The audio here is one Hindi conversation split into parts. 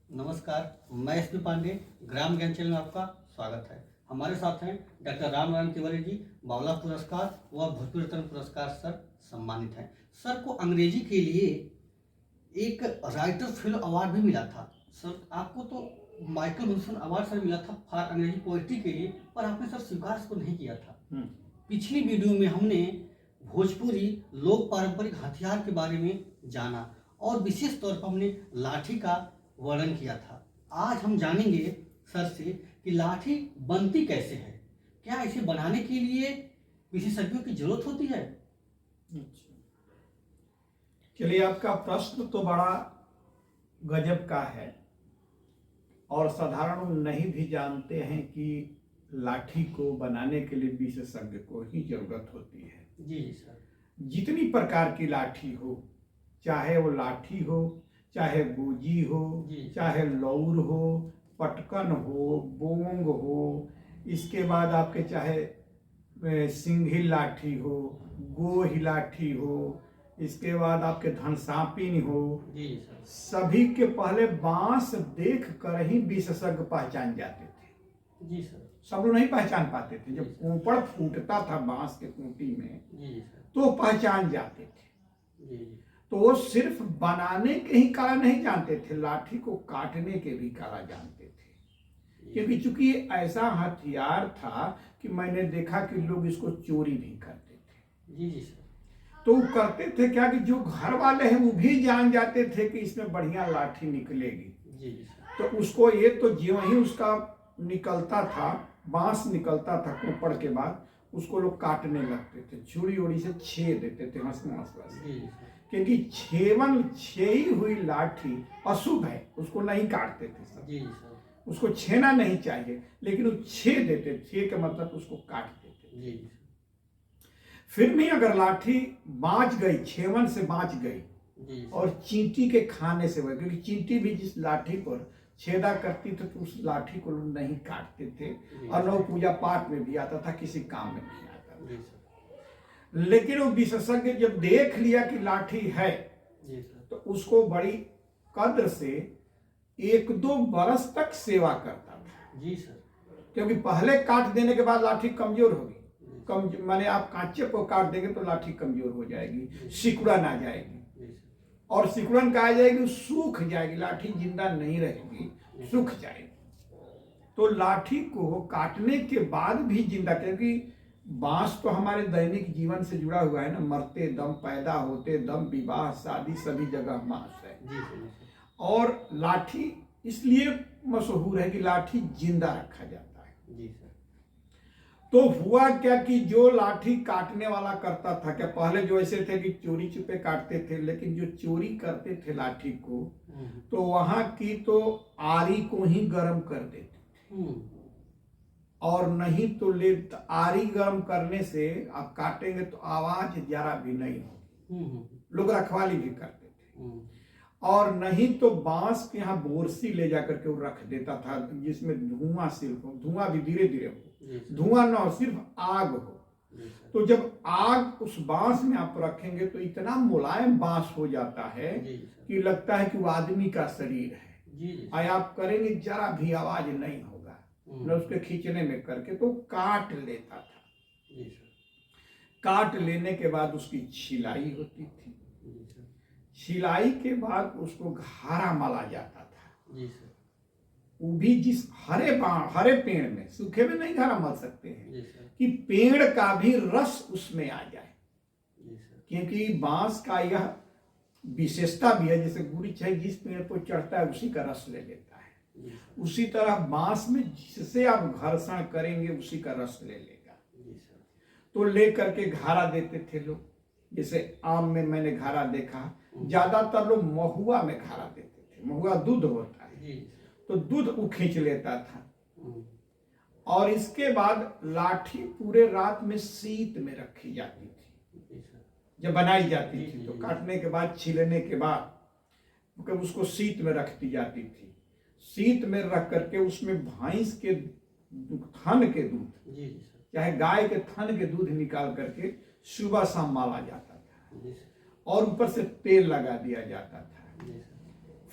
नमस्कार, मैं एसपी पांडे, ग्राम ज्ञान चैनल में आपका स्वागत है। हमारे साथ हैं डॉक्टर राम नारायण तिवारी जी, बावला पुरस्कार व भोजपुरी रत्न पुरस्कार सर सम्मानित हैं। सर को अंग्रेजी के लिए एक राइटर फिल्म अवार्ड भी मिला था। सर आपको तो माइकल विल्सन अवार्ड सर मिला था फॉर अंग्रेजी पोइट्री के लिए, पर आपने सर स्वीकार इसको नहीं किया था। पिछली वीडियो में हमने भोजपुरी लोक पारंपरिक हथियार के बारे में जाना और विशेष तौर पर हमने लाठी का वर्णन किया था। आज हम जानेंगे सर से कि लाठी बनती कैसे है, क्या इसे बनाने के लिए विशेषज्ञों की जरूरत होती है। चलिए, आपका प्रश्न तो बड़ा गजब का है और साधारण नहीं भी जानते हैं कि लाठी को बनाने के लिए विशेषज्ञ को ही जरूरत होती है। जी सर। जितनी प्रकार की लाठी हो, चाहे वो लाठी हो, चाहे गोजी हो, चाहे लौर हो, पटकन हो, बोंग हो, इसके बाद आपके चाहे सिंघी लाठी हो, गोही लाठी हो, इसके बाद आपके धनसापिन हो, सभी के पहले बांस देख कर ही विशेषज्ञ पहचान जाते थे। जी सर। सब लोग नहीं पहचान पाते थे। जब कोपड़ फूटता था बांस के खूंटी में तो पहचान जाते थे। तो वो सिर्फ बनाने के ही कला नहीं जानते थे, लाठी को काटने के भी कला जानते थे। क्योंकि चूंकि ऐसा हथियार था कि मैंने देखा कि लोग इसको चोरी भी करते थे। जी सर। तो वो करते थे क्या कि जो घर वाले हैं वो भी जान जाते थे कि इसमें बढ़िया लाठी निकलेगी। जी सर। तो उसको ये तो ज्यों ही उसका निकलता था, बांस निकलता था कोपड़ के बाद, उसको लोग काटने लगते थे, छुरी उड़ी से छेद देते थे हंसना। क्योंकि छेई हुई लाठी अशुभ है, उसको नहीं काटते थे सब। जी सर। उसको छेना नहीं चाहिए, लेकिन वो छेद देते, छे का मतलब उसको काट देते। जी। फिर भी अगर लाठी बाँच गई, छेवन से बाँच गई और चींटी के खाने से, क्योंकि चींटी भी जिस लाठी पर छेदा करती थी तो उस लाठी को लोग नहीं काटते थे और लोग पूजा पाठ में भी आता था, किसी काम में नहीं आता था। लेकिन वो विशेषज्ञ जब देख लिया कि लाठी है तो उसको बड़ी कद्र से 1-2 बरस तक सेवा करता था। जी सर। क्योंकि पहले काट देने के बाद लाठी कमजोर होगी, माने आप कांचे को काट देंगे तो लाठी कमजोर हो जाएगी, सिकुड़न आ जाएगी और सिकुड़न का आ जाएगी, सूख जाएगी, लाठी जिंदा नहीं रहेगी, सूख जाएगी। तो लाठी को काटने के बाद भी जिंदा, क्योंकि बांस तो हमारे दैनिक जीवन से जुड़ा हुआ है ना, मरते दम, पैदा होते दम, विवाह शादी सभी जगह बांस है। और लाठी इसलिए मशहूर है कि लाठी जिंदा रखा जाता है। जी सर। तो हुआ क्या कि जो लाठी काटने वाला करता था, क्या पहले जो ऐसे थे कि चोरी छुपे काटते थे, लेकिन जो चोरी करते थे लाठी को तो वहां की तो आरी को ही गर्म कर देते और नहीं तो आरी गर्म करने से आप काटेंगे तो आवाज जरा भी नहीं होगी। लोग रखवाली भी करते थे। और नहीं तो बांस के यहाँ बोरसी ले जाकर के वो रख देता था, जिसमें धुआं सिर्फ हो, धुआं भी धीरे धीरे हो, धुआं ना हो, सिर्फ आग हो। तो जब आग उस बांस में आप रखेंगे तो इतना मुलायम बांस हो जाता है कि लगता है कि वो आदमी का शरीर है। आप करेंगे जरा भी आवाज नहीं होगा न उसके खींचने में करके, तो काट लेता था। काट लेने के बाद उसकी छिलाई होती थी। छिलाई के बाद उसको घारा मला जाता था। वो भी जिस हरे पेड़ में, सूखे में नहीं घारा मल सकते हैं, कि पेड़ का भी रस उसमें आ जाए। क्योंकि बांस का यह विशेषता भी है, जैसे गुरिच है, जिस पेड़ पर चढ़ता है उसी का रस ले लेता है, उसी तरह बांस में जिससे आप घर्षण करेंगे उसी का रस ले लेगा। तो ले करके घारा देते थे लोग। जैसे आम में मैंने घारा देखा, ज्यादातर लोग महुआ में घारा देते थे। महुआ दूध होता है तो दूध वो खींच लेता था। और इसके बाद लाठी पूरे रात में शीत में रखी जाती थी। जब बनाई जाती थी तो काटने के बाद, छीलने के बाद उसको शीत में रख दी जाती थी। शीत में रख करके उसमें भैंस के थन के दूध, चाहे गाय के थन के दूध निकाल करके सुबह शाम माला जाता था और ऊपर से तेल लगा दिया जाता था।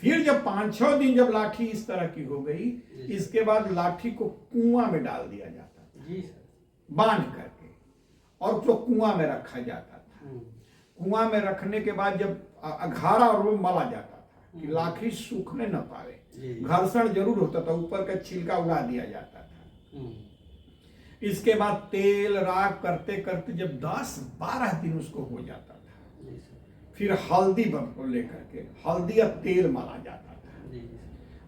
फिर जब 5-6 दिन जब लाठी इस तरह की हो गई, इसके बाद लाठी को कुआं में डाल दिया जाता था जी सर। बांध करके, और तो कुआं में रखा जाता था। कुआं में रखने के बाद जब अघारा और वो मला जाता था कि लाठी सूखने न पावे, घर्षण जरूर होता था, ऊपर का छिलका उड़ा दिया जाता था। इसके बाद तेल राख करते करते जब 10-12 दिन उसको हो जाता था, फिर हल्दी को लेकर के हल्दी या तेल मला जाता था।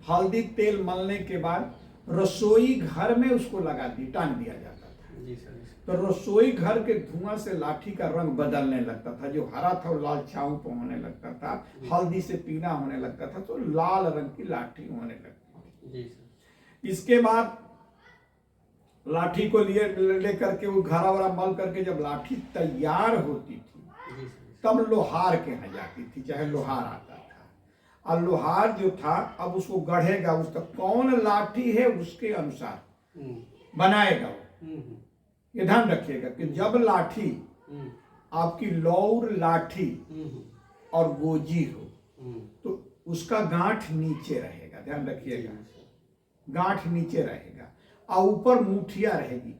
हल्दी तेल मलने के बाद रसोई घर में उसको टांग दिया जाता था। तो रसोई घर के धुआं से लाठी का रंग बदलने लगता था, जो हरा था वो लाल छाऊ पर होने लगता था, हल्दी से पीला होने लगता था, तो लाल रंग की लाठी होने लगती थी। इसके बाद लाठी को लेकर के वो घड़ा वड़ा मल करके जब लाठी तैयार होती थी, तब लोहार के यहाँ जाती थी, चाहे लोहार आता था। और लोहार जो था अब उसको गढ़ेगा, उसका कौन लाठी है उसके अनुसार बनाएगा वो। ये ध्यान रखिएगा कि जब लाठी आपकी लौर लाठी और गोजी हो तो उसका गांठ नीचे रहेगा, ध्यान रखिएगा, गांठ नीचे रहेगा और ऊपर मुठिया रहेगी।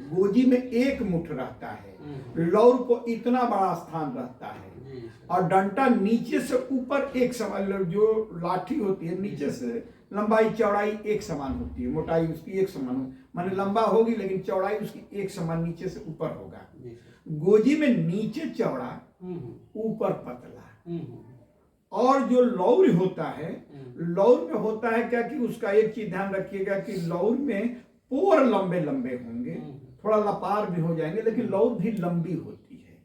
गोजी में एक मुठ रहता है, लौर को इतना बड़ा स्थान रहता है, और डंटा नीचे से ऊपर एक समान, जो लाठी होती है नीचे से लंबाई चौड़ाई एक समान होती है, मोटाई उसकी एक समान हो, माने लंबा होगी लेकिन चौड़ाई उसकी एक समान नीचे से ऊपर होगा। गोजी में नीचे चौड़ा ऊपर पतला। और जो लौर होता है, लौर में होता है क्या कि उसका एक चीज ध्यान रखिएगा कि लौर में पोर लंबे लंबे होंगे, थोड़ा लपार भी हो जाएंगे, लेकिन लौर भी लंबी होती है।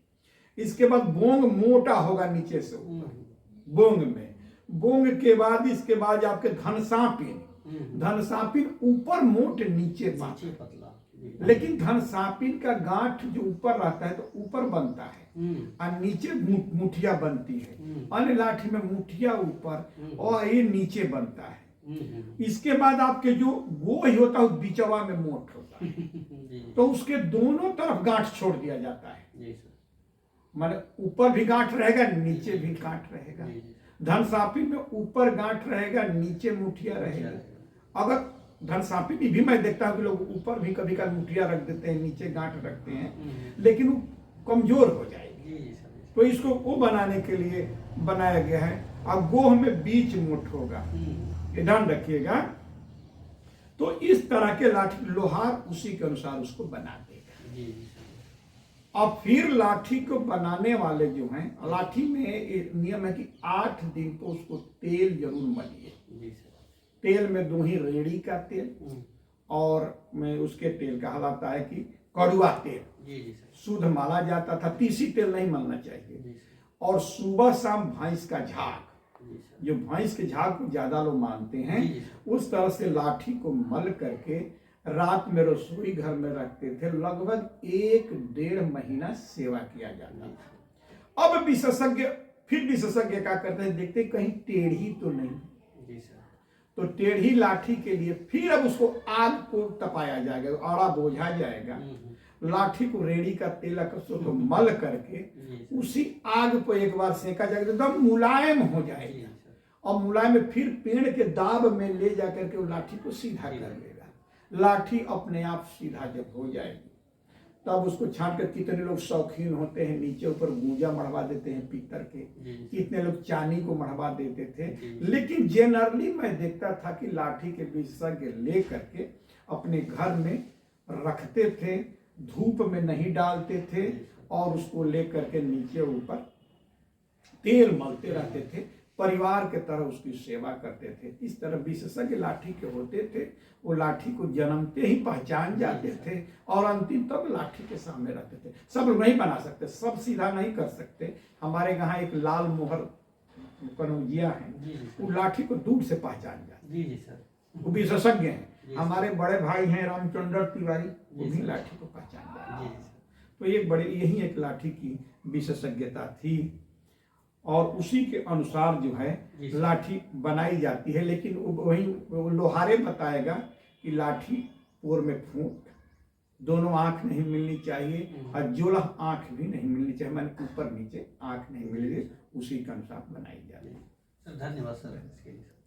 इसके बाद बोंग मोटा होगा नीचे से ऊपर, बोंग में। बोंग के बाद इसके बाद आपके धनसापिन, धनसापिन ऊपर मोट नीचे पतला, लेकिन धनसापिन का गांठ जो ऊपर रहता है तो ऊपर बनता है और नीचे मुठिया बनती है। अन्य लाठी में मुठिया ऊपर और ये नीचे बनता है। इसके बाद आपके जो गोही होता है बिचवा में मोट होता है, तो उसके दोनों तरफ गांठ छोड़ दिया जाता है, माने ऊपर भी गांठ रहेगा नीचे भी गांठ रहेगा। धनसापी में ऊपर गांठ रहेगा नीचे मुठिया रहेगा। अगर धनसापी भी मैं देखता हूं कि लोग ऊपर भी कभी कभी मुठिया रख देते हैं, नीचे गांठ रखते हैं, लेकिन वो कमजोर हो जाएगी, तो इसको वो बनाने के लिए बनाया गया है। अब गोह में बीच मुठ होगा, ये ध्यान रखिएगा। तो इस तरह के लाठी लोहार उसी के अनुसार उसको बना देगा। अब फिर लाठी को बनाने वाले जो हैं, लाठी में एक नियम है कि 8 दिन तो उसको तेल जरूर मलिए। तेल में 2 ही रेड़ी का तेल और में उसके तेल कहलाता है कि कड़ुआ तेल शुद्ध माला जाता था, तीसी तेल नहीं मलना चाहिए। और सुबह शाम भैंस का झाग, जो भैंस के झाग को ज्यादा लोग मानते हैं, उस तरह से लाठी को मल करके रात में रसोई घर में रखते थे। लगभग 1-1.5 महीना सेवा किया जाता था। अब विशेषज्ञ क्या करते हैं, देखते कहीं टेढ़ी तो नहीं, तो टेढ़ी लाठी के लिए फिर अब उसको आग को तपाया जाएगा, आड़ा बोझा जाएगा, लाठी को रेड़ी का तेल तो मल करके उसी आग पर एक बार सेका जाएगा, एकदम मुलायम हो जाएगा। और मुलायम में फिर पेड़ के दाब में ले जाकर के वो लाठी को सीधा कर लेगा। लाठी अपने आप सीधा जब हो जाएगी तब उसको छांट कर, कितने लोग शौकीन होते हैं नीचे ऊपर गूंजा मढ़वा देते हैं पीतल के, कितने लोग चांदी को मढ़वा देते थे। लेकिन जनरली मैं देखता था कि लाठी के विशेषज्ञ ले करके अपने घर में रखते थे, धूप में नहीं डालते थे और उसको ले करके नीचे ऊपर तेल मलते रहते थे, परिवार के तरह उसकी सेवा करते थे। इस तरह विशेषज्ञ लाठी के होते थे, वो लाठी को जन्मते ही पहचान जाते थे और अंतिम तक लाठी के सामने रखते थे। सब लोग नहीं बना सकते, सब सीधा नहीं कर सकते। हमारे यहाँ एक लाल मोहर कनौजिया है, वो लाठी को दूर से पहचान जाते, वो विशेषज्ञ हैं। हमारे बड़े भाई हैं रामचंद्र तिवारी, वो भी लाठी को पहचान जाते। तो ये यही एक लाठी की विशेषज्ञता थी और उसी के अनुसार जो है लाठी बनाई जाती है। लेकिन वही लोहारे बताएगा कि लाठी पोर में फूंक, दोनों आंख नहीं मिलनी चाहिए और जोलह आंख भी नहीं मिलनी चाहिए, मैंने ऊपर नीचे आंख नहीं मिलनी, उसी के अनुसार बनाई जाती है। धन्यवाद सर इसके लिए।